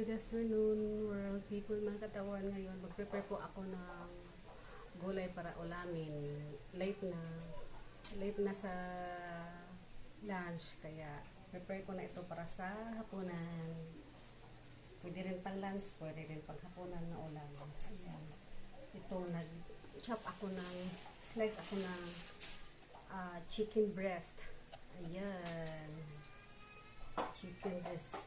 good afternoon world people, mga katawan. Ngayon mag-prepare po ako ng gulay para ulamin. Late na sa lunch, kaya prepare ko na ito para sa hapunan. Pwede rin pang lunch, pwede rin pang hapunan na ulam. Ayan. Ito, slice ako ng chicken breast. Ayan. Chicken breast.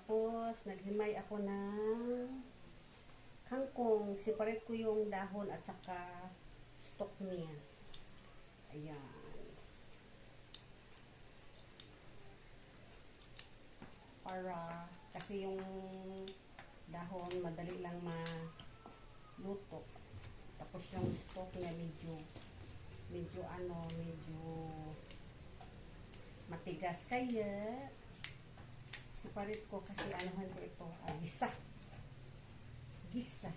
Tapos, naghimay ako ng kangkong. Separate ko yung dahon at saka stalk niya. Ayan. Para, kasi yung dahon, madali lang maluto. Tapos yung stalk niya medyo matigas. Kaya, separate ko kasi anuhan ko ito. Gisa.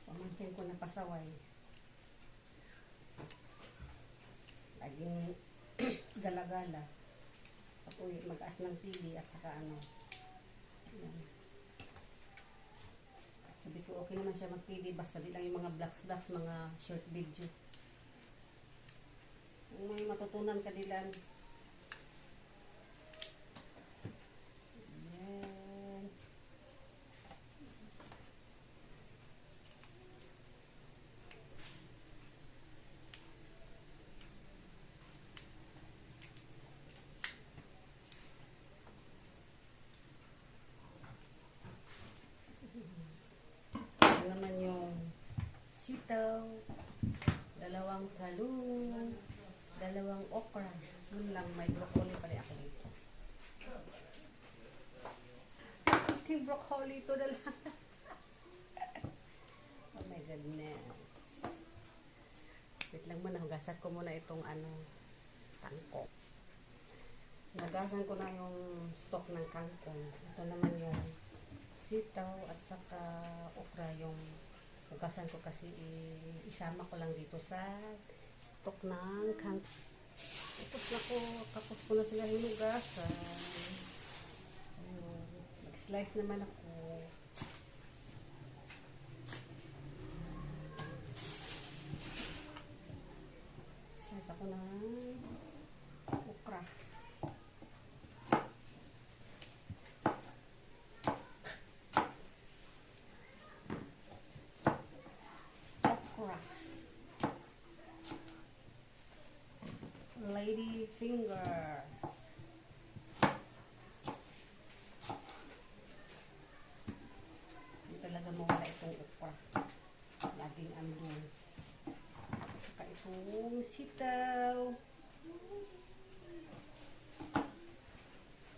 Pamangkin ko na pasaway. Laging gala-gala. Ako mag-as ng TV at saka ano. Ayan. Sabi ko okay naman siya mag-TV basta di lang yung mga vlogs, mga short video. Kung may matutunan ka dilan. Ayan. Ito naman yung sitaw, dalawang talong, dalawang okra. Yun lang, may broccoli pa rin ako dito. Ating broccoli ito na lang. Oh my goodness. Wait lang muna, hugasan ko muna itong tangkong. Hugasan ko na yung stock ng kangkong. Ito naman yung sitaw at saka okra, yung hugasan ko kasi isama ko lang dito sa stock ng kangkong. Tapos ko na sila hinugasan. Nag-slice naman ako. Slice ako ng okra. Lady fingers. Hindi talaga mawala itong okra. Laging andun. Saka itong sitaw.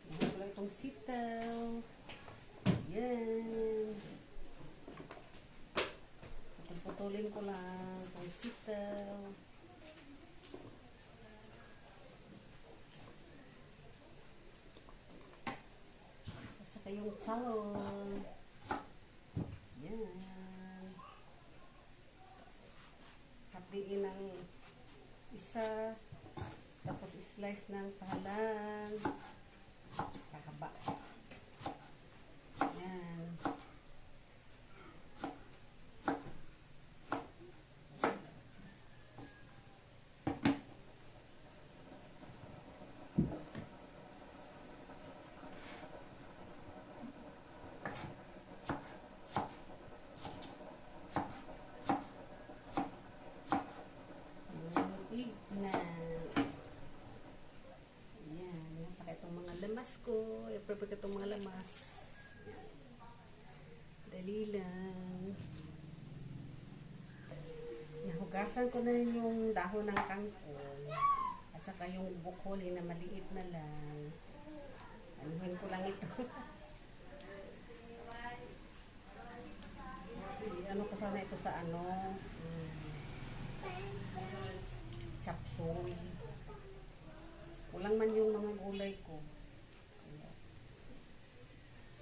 Mawala itong sitaw. Yan. Putulin ko lang itong sitaw. Saka yung talong. Yan. Hatiin ng isa. Tapos slice ng pahalang. Pahaba. Yan. Lamas ko. I-prepare ko itong mga lamas. Dali lang. Nahugasan ko na rin yung dahon ng kangkong. At saka yung broccoli na maliit na lang. Anuhin ko lang ito. Ano ko sana ito sa chop suey. Kulang man yung mga gulay ko. Kaya,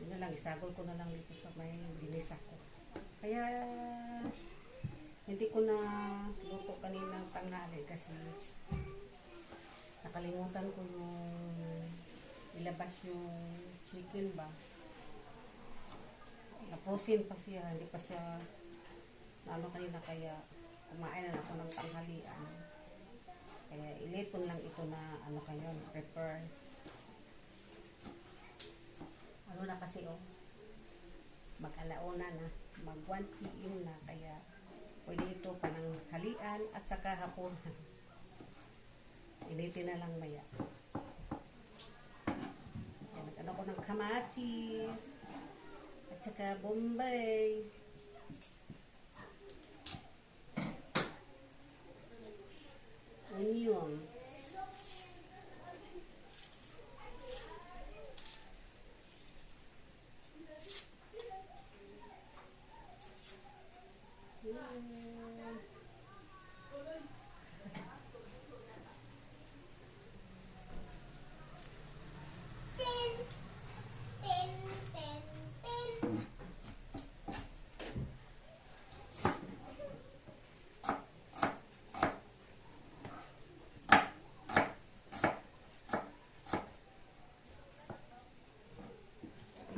yun na lang, isagol ko na lang dito sa may ginisa ko. Kaya, hindi ko na luto kanina tanghali kasi nakalimutan ko yung ilabas yung chicken ba. Naprosin pa siya, hindi pa siya ano kanina, kaya kumain na ako ng tanghalian. Kaya ilipon lang ito na ano kayo, prepare. Ano na kasi oh, mag-alauna na, mag 1 p.m. na, kaya pwede ito pananghalian at saka hapunan. Initin na lang maya. Yan, nag-ano ko ng kamatis at saka bombay. Onions.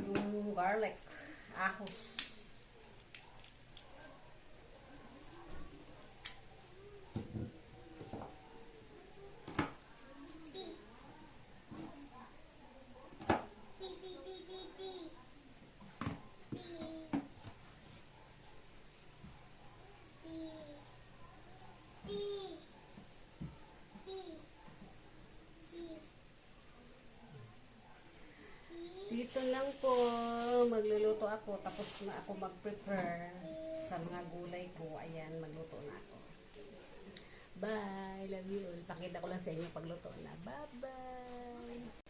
Yung garlic, ahos. Dito lang po, magluluto ako, tapos na ako mag-prepare sa mga gulay ko. Ayan, magluto na ako. Bye! Love you all. Pakita ko lang sa inyo pagluto na. Bye-bye!